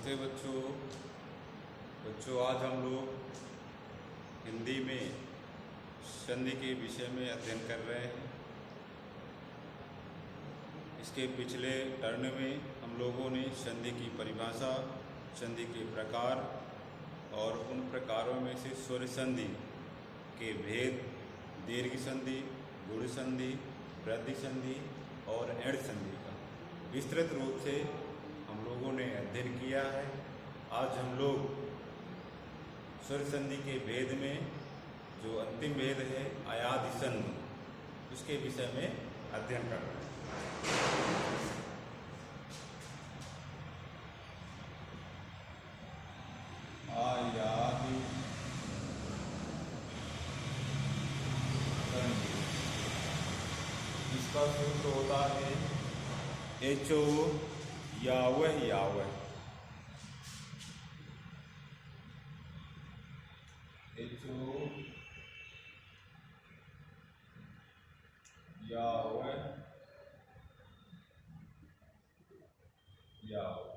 नमस्ते बच्चों आज हम लोग हिंदी में संधि के विषय में अध्ययन कर रहे हैं। इसके पिछले टर्न में हम लोगों ने संधि की परिभाषा, संधि के प्रकार और उन प्रकारों में से स्वर संधि के भेद, दीर्घ संधि, गुण संधि, वृद्धि संधि और एड़ संधि का विस्तृत रूप से हम लोगों ने अध्ययन किया है। आज हम लोग स्वर संधि के भेद में जो अंतिम भेद है अयादि संधि, उसके विषय में अध्ययन कर रहे हैं। अयादि संधि, इसका सूत्र होता है एचो यावह यावह। एचो यावह यावह,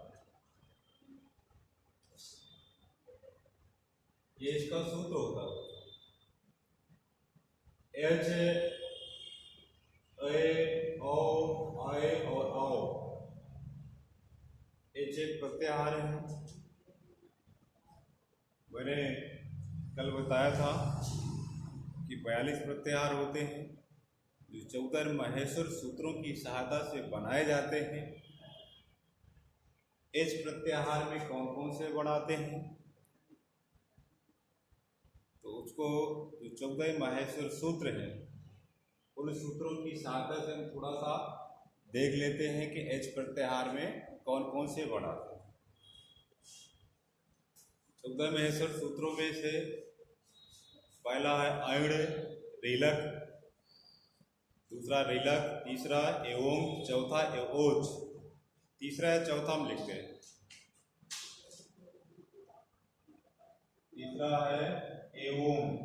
ये इसका सूत्र होता है। एच ए ओ आए और आओ, एच एक प्रत्याहार है। मैंने कल बताया था कि 42 प्रत्याहार होते हैं जो 14 माहेश्वर सूत्रों की सहायता से बनाए जाते हैं। एच प्रत्याहार में कौन कौन से बढ़ाते हैं, तो उसको जो 14 माहेश्वर सूत्र हैं उन सूत्रों की सहायता से हम थोड़ा सा देख लेते हैं कि एच प्रत्याहार में कौन कौन से बढ़ाते हैं। 14 माहेश्वर सूत्रों में से पहला है अण रीलक, दूसरा रीलक, तीसरा एवं, चौथा एओज। तीसरा है, चौथा हम लिखते हैं। तीसरा है एवं,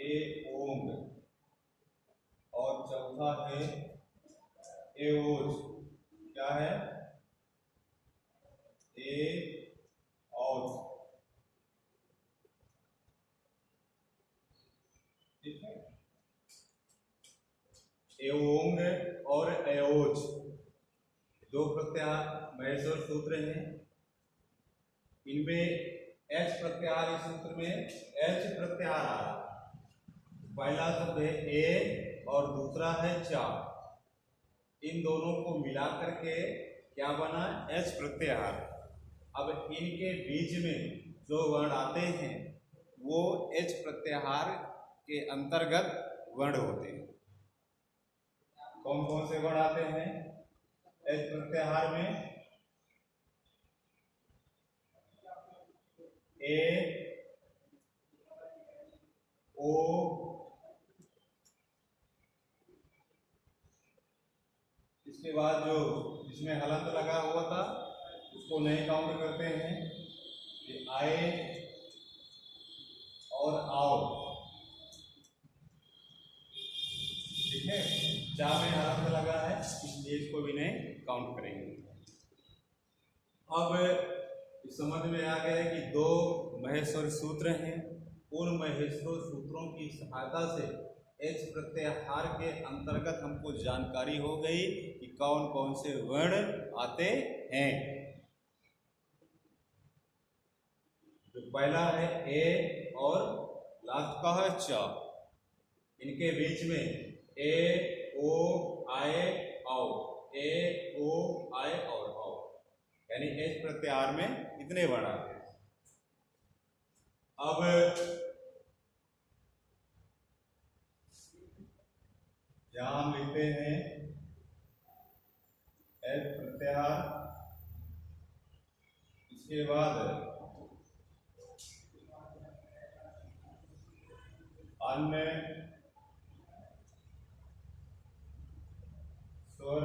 एओंग, और चौथा है एओज। क्या है? एओज। ठीक है, एओंग और एओज दो प्रत्याहार माहेश्वर सूत्र हैं। इनमें एच प्रत्याहार, इस सूत्र में एच प्रत्याहार आ रहा है। पहला शब्द है ए और दूसरा है चा, इन दोनों को मिला करके क्या बना? एच प्रत्याहार। अब इनके बीच में जो वर्ण आते हैं वो एच प्रत्याहार के अंतर्गत वर्ण होते हैं। कौन कौन से वर्ण आते हैं एच प्रत्याहार में? ए, ओ, इसके बाद जो जिसमें हलंत लगा हुआ था उसको नहीं काउंट करते हैं, ये आए और आओ। ठीक है, चा में हलंत लगा है इसलिए इसको भी नहीं काउंट करेंगे। अब समझ में आ गया कि दो माहेश्वर सूत्र हैं, उन माहेश्वर सूत्रों की सहायता से एच प्रत्याहार के अंतर्गत हमको जानकारी हो गई कि कौन कौन से वर्ण आते हैं। तो पहला है ए और लास्ट का है चा, इनके बीच में ए ओ आए आओ, ए ओ आए और आओ, यानी एच प्रत्याहार में इतने वर्ण आते हैं। अब यहां हम लिखते हैं एच प्रत्याहार, इसके बाद अन्य स्वर।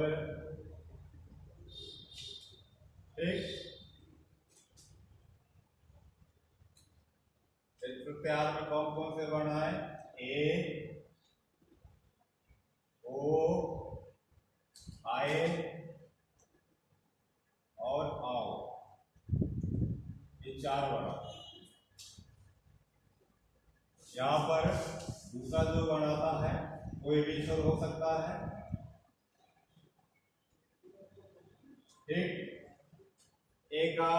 ठीक, एच प्रत्याहार में कौन कौन से वर्ण है? ए, ओ, आए चार वर्ण। यहाँ पर दूसरा जो वर्ण आता है कोई भी स्वर हो सकता है, ठीक। एक का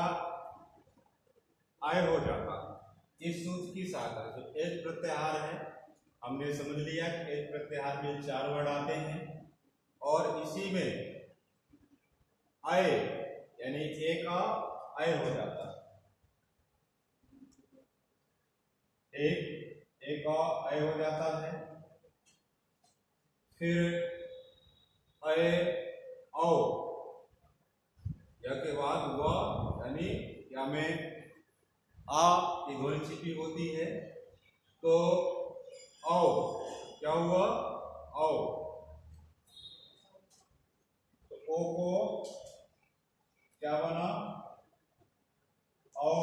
आय हो जाता है इस सूत्र की सहायता से। एच प्रत्याहार है, हमने समझ लिया कि एच प्रत्याहार में चार वर्ण आते हैं और इसी में आय यानी एक का आय हो जाता है, एक का आय हो जाता है। फिर अय औ या के बाद हुआ यानी या में आ की ध्वनि छिपी होती है, तो औ क्या हुआ औ, तो ओ को क्या बना औ।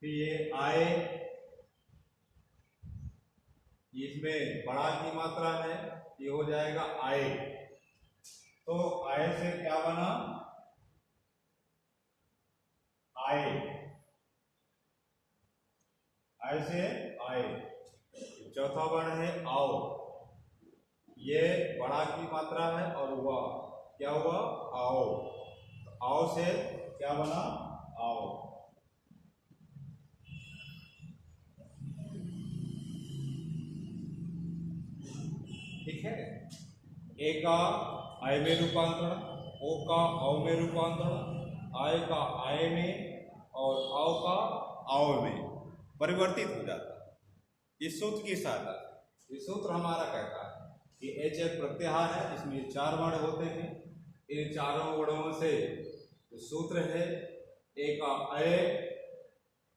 फिर ये आए, इसमें बड़ा की मात्रा है, ये हो जाएगा आए। तो आए से क्या बना आए, आए से आए। चौथा वर्ण है आओ, ये बड़ा की मात्रा है और हुआ क्या हुआ आओ। आओ से क्या बना आओ। ठीक है। ए का आय में रूपांतरण, ओ का औ में रूपांतरण, आय का आय में और औ का आओ में परिवर्तित हो जाता है इस सूत्र की सहायता से। ये सूत्र हमारा कहता है कि एच एक प्रत्याहार है, इसमें चार वर्ण होते हैं। इन चारों वर्णों से सूत्र है ए का अय,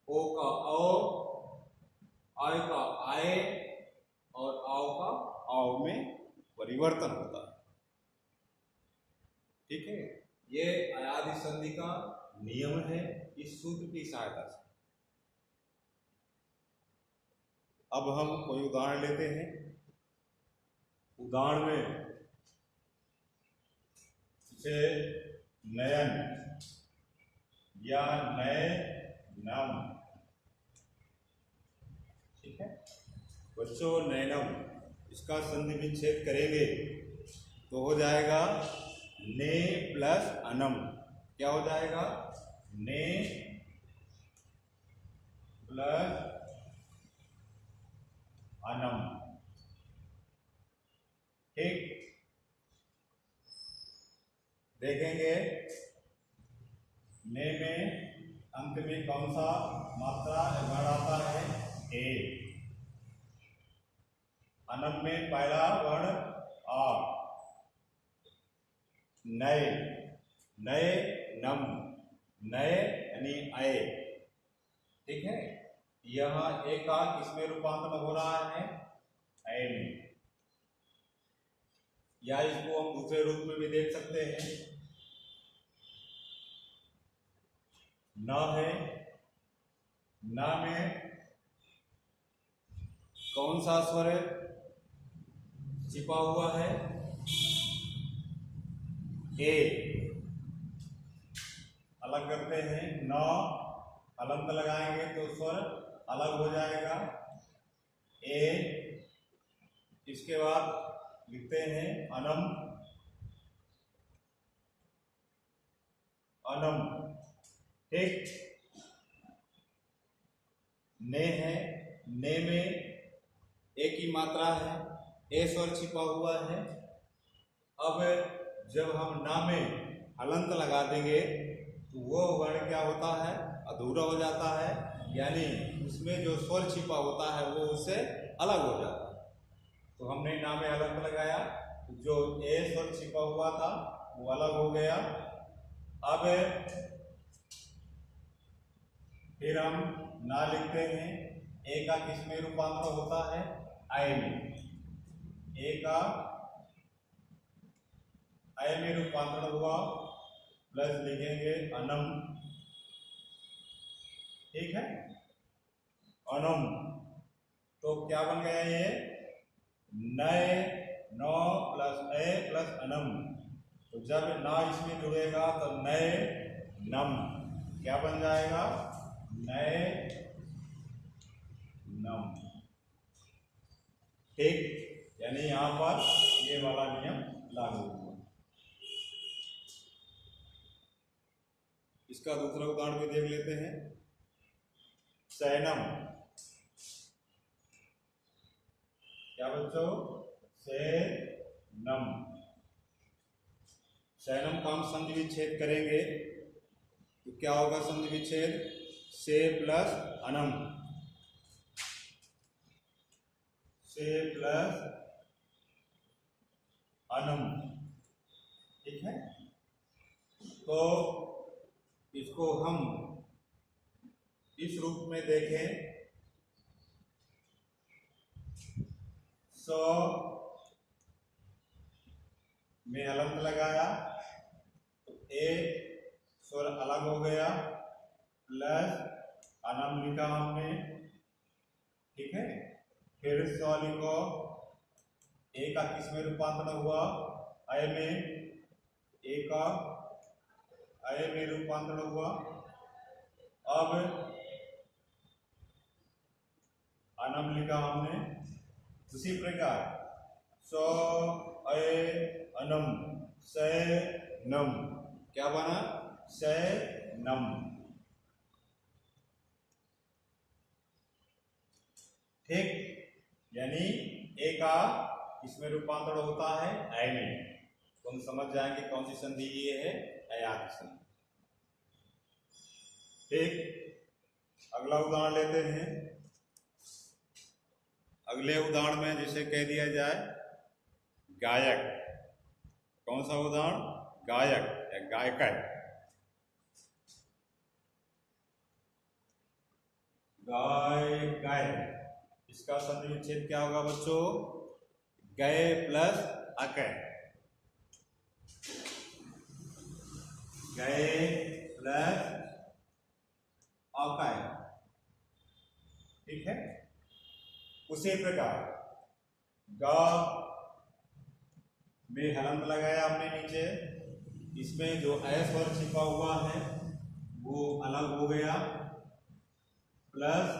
ओ का औ, आय का आय और आओ का आओ में परिवर्तन होता है। ठीक है, ये अयादि संधि का नियम है इस सूत्र की सहायता से। अब हम कोई उदाहरण लेते हैं। उदाहरण में जैसे नयन या नए नम, ठीक है बच्चों, नैनम इसका संधि विच्छेद करेंगे तो हो जाएगा ने प्लस अनम। क्या हो जाएगा ने प्लस अनम। ठीक, देखेंगे ने में अंत में कौन सा मात्रा वर्ण आता है ए, अनम में पहला वर्ण आ, नए नए नम, नए यानी आए। ठीक है, यहां ए का किसमें रूपांतरण हो रहा है ऐ में, या इसको हम दूसरे रूप में भी देख सकते हैं। न है, न में कौन सा स्वर छिपा हुआ है ए। अलग करते हैं, न अलंत लगाएंगे तो स्वर अलग हो जाएगा ए। इसके बाद लिखते हैं अनम, अनम। ठीक, ने है, ने में एक ही मात्रा है, ए स्वर छिपा हुआ है। अब जब हम ना में हलंत लगा देंगे तो वो वर्ण क्या होता है अधूरा हो जाता है, यानी उसमें जो स्वर छिपा होता है वो उससे अलग हो जाता है। तो हमने ना में हलंत लगाया, जो ए स्वर छिपा हुआ था वो अलग हो गया। अब फिर हम ना लिखते हैं, ए का किस में रूपांतर होता है आय में, ए का आय में रूपांतरण हुआ, प्लस लिखेंगे अनम। ठीक है, अनम तो क्या बन गया ये नए, नौ प्लस ए प्लस अनम। तो जब ना इसमें जुड़ेगा तो नए नम, क्या बन जाएगा? नए नम। ठीक, यानी यहां पर ये वाला नियम लागू हुआ। इसका दूसरा उदाहरण भी देख लेते हैं। सैनम, क्या बच्चों? सैनम। सैनम का हम संधि विच्छेद करेंगे तो क्या होगा? संधि विच्छेद से प्लस अनम, से प्लस अनम। ठीक है, तो इसको हम इस रूप में देखें। सो में हलंत लगाया तो ए स्वर अलग हो गया, प्लस अनम लिखा हमने। ठीक है, फिर सौ लिखो। ए का किस में रूपांतरण हुआ? अय में। ए का अय में रूपांतरण हुआ। अब अनम लिखा हमने। उसी प्रकार सौ अय अनम, सैनम। क्या बना? सैनम। ठीक, यानी ए का इसमें रूपांतरण होता है अय में, तो हम समझ जाएंगे कौन सी संधि ये है, अयात संधि। ठीक, अगला उदाहरण लेते हैं। अगले उदाहरण में जैसे कह दिया जाए गायक। कौन सा उदाहरण? गायक या गायिका। गायिका, इसका संधि विच्छेद क्या होगा बच्चों? गए प्लस अकै। गए प्लस अकै। ठीक है, उसी प्रकार ग में हलंत लगाया हमने नीचे। इसमें जो अय स्वर छिपा हुआ है वो अलग हो गया, प्लस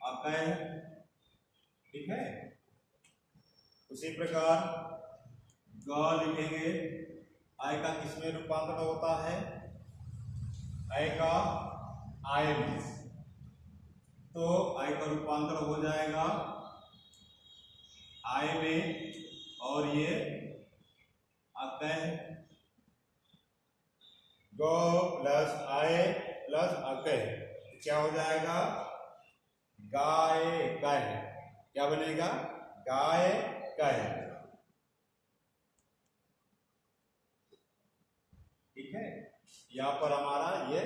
अकै। ठीक है, उसी प्रकार ग लिखेंगे। आय का किसमें रूपांतरण होता है? आय का आय में, तो आय का रूपांतरण हो जाएगा आय में, और ये अकै। गो प्लस आय प्लस अकै क्या हो जाएगा? गाय कै। क्या बनेगा? गाय कै। ठीक है, यहां पर हमारा ये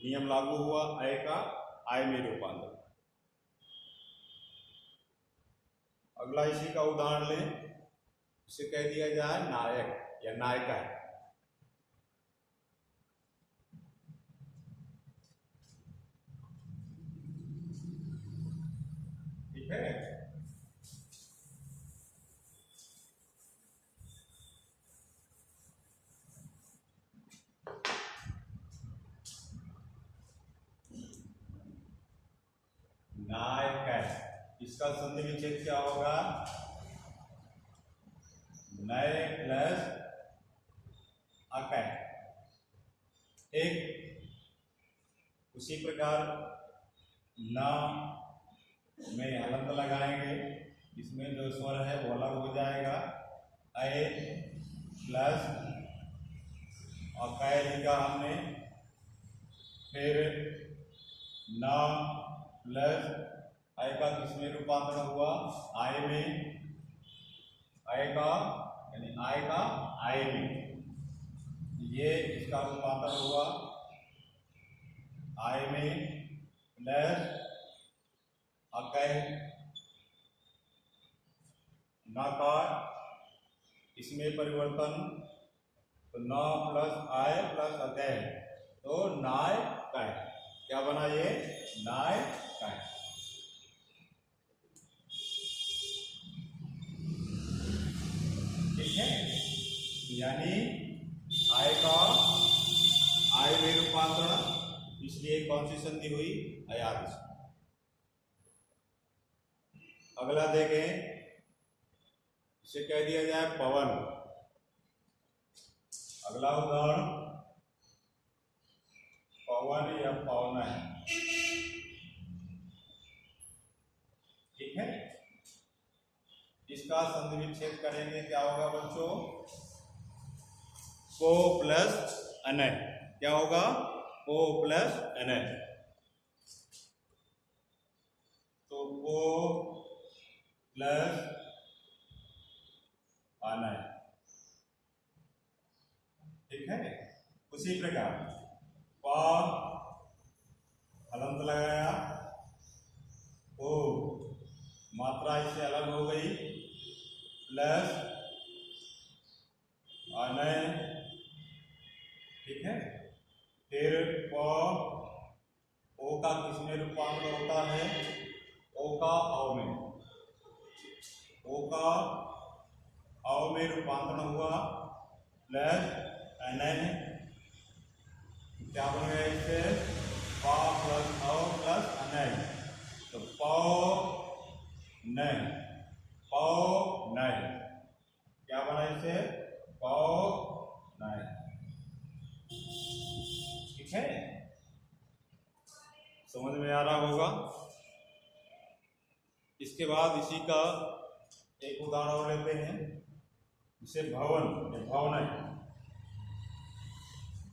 नियम लागू हुआ, अय का आय में रूपांतरण। अगला इसी का उदाहरण लें। इसे कह दिया जाए नायक या नायिका। ठीक है, नायिका, इसका संधि विच्छेद क्या होगा? नए प्लस अकै। ठीक, उसी प्रकार न में हलंत लगाएंगे। इसमें जो स्वर है वो अलग हो जाएगा, अय प्लस अकै लिखा हमने। फिर न प्लस अय का किसमें रूपांतरण हुआ? आय में। आय का यानी आय का आय में, ये इसका रूपांतरण हुआ आय में, प्लस अकै। न का इसमें परिवर्तन, तो न प्लस आय प्लस अकै, तो नाय कै। क्या बना ये? नाय कै। ठीक है, यानी आय का अगला देखें, इसे कह दिया जाए पवन। अगला उदाहरण पवन या पवन है, ठीक है। इसका संधि विच्छेद करेंगे, क्या होगा बच्चों? को प्लस अनय। क्या होगा? को प्लस अनय। तो को प्लस अनय, ठीक है। उसी प्रकार पा हलंत लगाया, ओ मात्रा इससे अलग हो गई, प्लस अनय, ठीक है। फिर प ओ का किसमें रूपांतर होता है? ओ का औ में। ओ का औ में रूपांतरण हुआ, प्लस अनय, क्या बन गया इससे? पा प्लस औ प्लस अनय, तो पौ नय, पौ नय, क्या बना इससे? पौ नय, ठीक है। समझ में आ रहा होगा। इसके बाद इसी का एक उदाहरण और लेते हैं, इसे भवन या भवनय,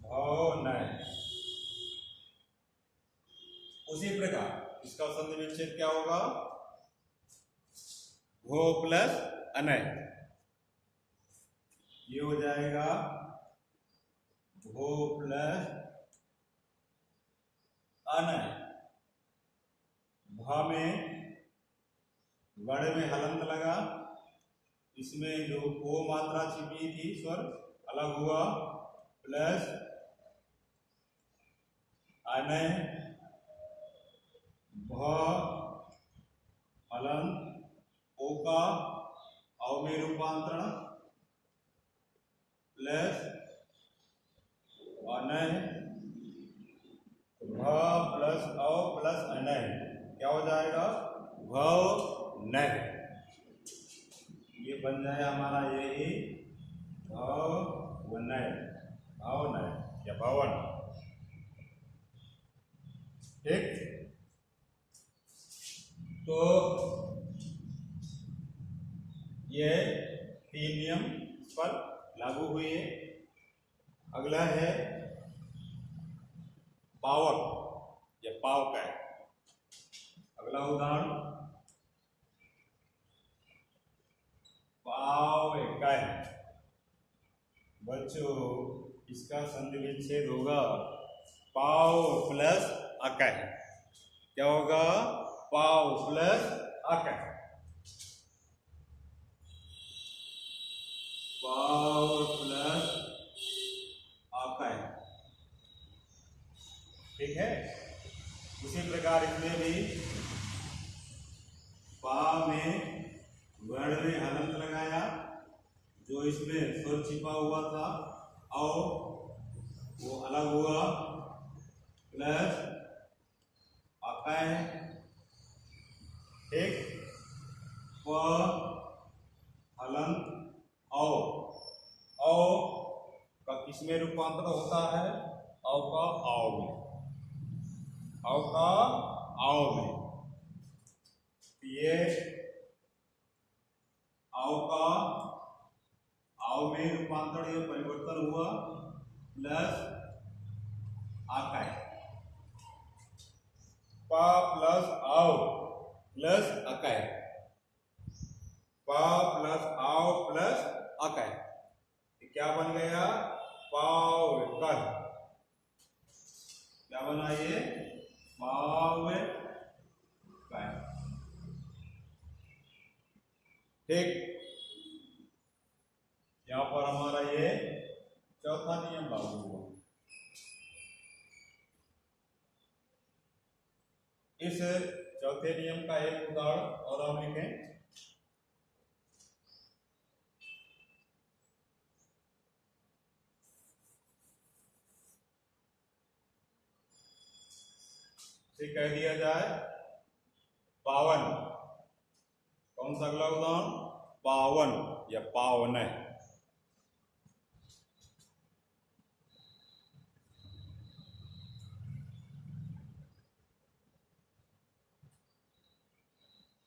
भवनय। उसी प्रकार इसका संधि विच्छेद क्या होगा? भो प्लस अनय, ये हो जाएगा भो प्लस अनय। भ में गढ़ में हलंत लगा, इसमें जो ओ मात्रा छिपी थी स्वर अलग हुआ, प्लस अनय, भ हलंत, ओ का औ में रूपांतरण, प्लस अनय, भ प्लस औ प्लस अनय, क्या हो जाएगा? भव नय। ये बन जाए हमारा यही भवनय, भवनय या भवन, ठीक। तो ये 3 नियम इस पर लागू हुए। अगला है पावक या पावक। अगला उदाहरण पावक। बच्चों इसका संधि विच्छेद होगा पाव प्लस अकय, क्या होगा? पाव प्लस अकय, पाव प्लस अकय, ठीक है। उसी प्रकार इसमें भी पा में गढ़ में हलंत लगाया, जो इसमें स्वर छिपा हुआ था और वो अलग हुआ, प्लस अकय, ठीक। प हलंत औ का किसमें रूपांतर होता है? औ का आओ में, औ का आओ में। ये आओ का आओ में रूपांतरण या परिवर्तन हुआ, प्लस अकय, पा प्लस आओ प्लस अकय, पा प्लस आओ प्लस अकय, क्या बन गया? पावकर, क्या बना ये? पावकर, ठीक। यहां पर हमारा ये चौथा नियम लागू हुआ। इस चौथे नियम का एक उदाहरण और हम लिखें, से कह दिया जाए पावन, कौन सा अगला उदाहरण? पावन या पावन।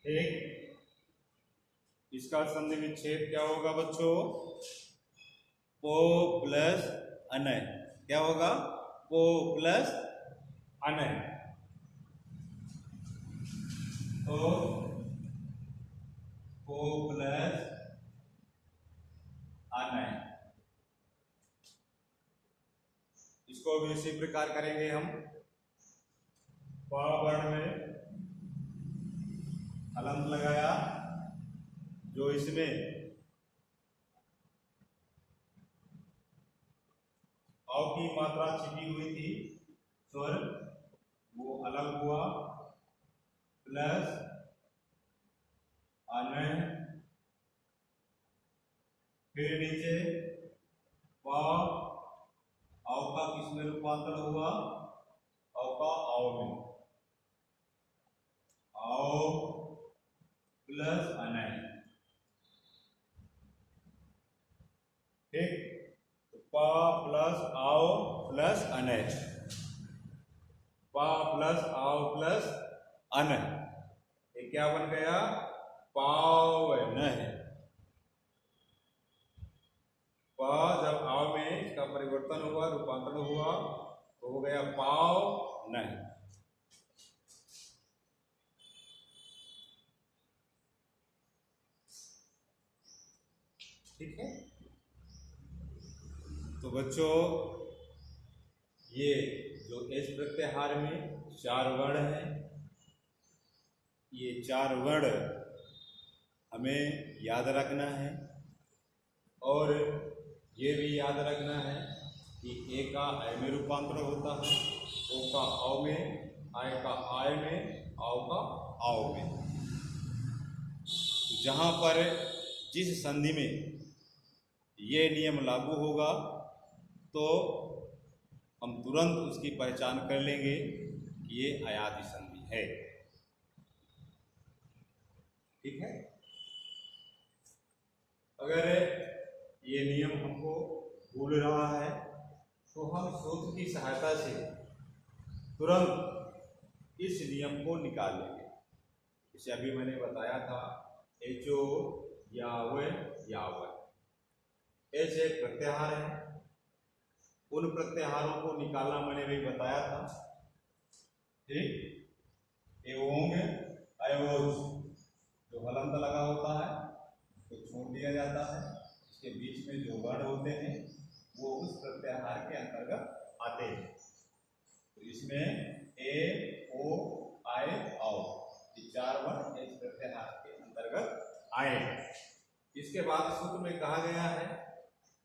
ठीक, इसका संधि विच्छेद क्या होगा बच्चों? पो प्लस अनय। क्या होगा? पो प्लस अनय। तो पो प्लस अनय, इसको भी इसी प्रकार करेंगे हम। प वर्ण में हलंत लगाया, जो इसमें अ की मात्रा छिपी हुई थी स्वर, वो अलग हुआ, प्लस अनय, फिर नीचे प औ का किसमें रूपांतर हुआ? औ का औ में, औ प्लस अनय। ठीक, तो प प्लस आओ प्लस अनय, प प्लस आओ प्लस अनय, ये क्या बन गया? पावन है। प जब आव में इसका परिवर्तन हुआ, रूपांतरण हुआ, तो हो गया पाव न। ठीक है, तो बच्चों ये जो एस प्रत्याहार में 4 वर्ण हैं, ये 4 वर्ण हमें याद रखना है, और ये भी याद रखना है कि ए का अय में रूपांतर होता है, ओ का औ में, आय का आय में, औ का आव में। जहाँ पर जिस संधि में ये नियम लागू होगा तो हम तुरंत उसकी पहचान कर लेंगे कि ये अयादि संधि है। ठीक है, अगर ये नियम हमको भूल रहा है तो हम सूत्र की सहायता से तुरंत इस नियम को निकाल लेंगे। इसे अभी मैंने बताया था, एचो यावय। एच एक प्रत्याहार है, उन प्रत्याहारों को निकालना मैंने भी बताया था। ठीक, एवोंग अयोज, जो हलंत लगा होता है तो छोड़ दिया जाता है, इसके बीच में जो वर्ण होते हैं वो उस प्रत्याहार के अंतर्गत आते हैं। तो इसमें ए, ओ, आय, औ, ये 4 वर्ण इस प्रत्याहार के अंतर्गत आए। इसके बाद सूत्र में कहा गया है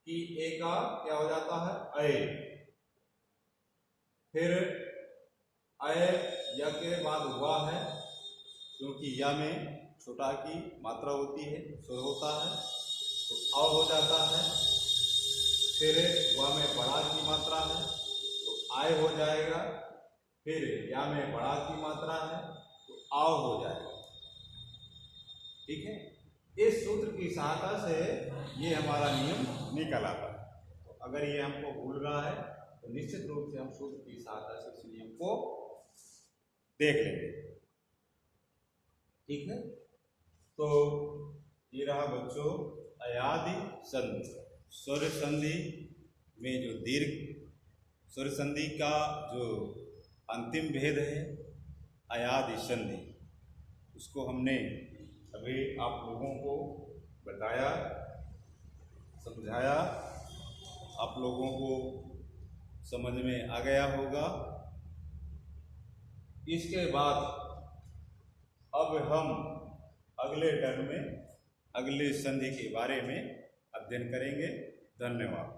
कि ए का क्या हो जाता है? अय। फिर अय या के बाद हुआ है, क्योंकि या में छोटा की मात्रा होती है, स्वर होता है, तो अ हो जाता है। फिर वा में बड़ा की मात्रा है तो आय हो जाएगा। फिर या में बड़ा की मात्रा है तो आव हो जाएगा। ठीक है, इस सूत्र की सहायता से ये हमारा नियम निकल आता है। तो अगर ये हमको भूल रहा है तो निश्चित रूप से हम सूत्र की सहायता से इस नियम को देख लेंगे। ठीक है, तो ये रहा बच्चों अयादि संधि। स्वर संधि में जो दीर्घ स्वर संधि का जो अंतिम भेद है अयादि संधि, उसको हमने अभी आप लोगों को बताया, समझाया, आप लोगों को समझ में आ गया होगा। इसके बाद अब हम अगले टर्म में अगले संधि के बारे में अध्ययन करेंगे। धन्यवाद।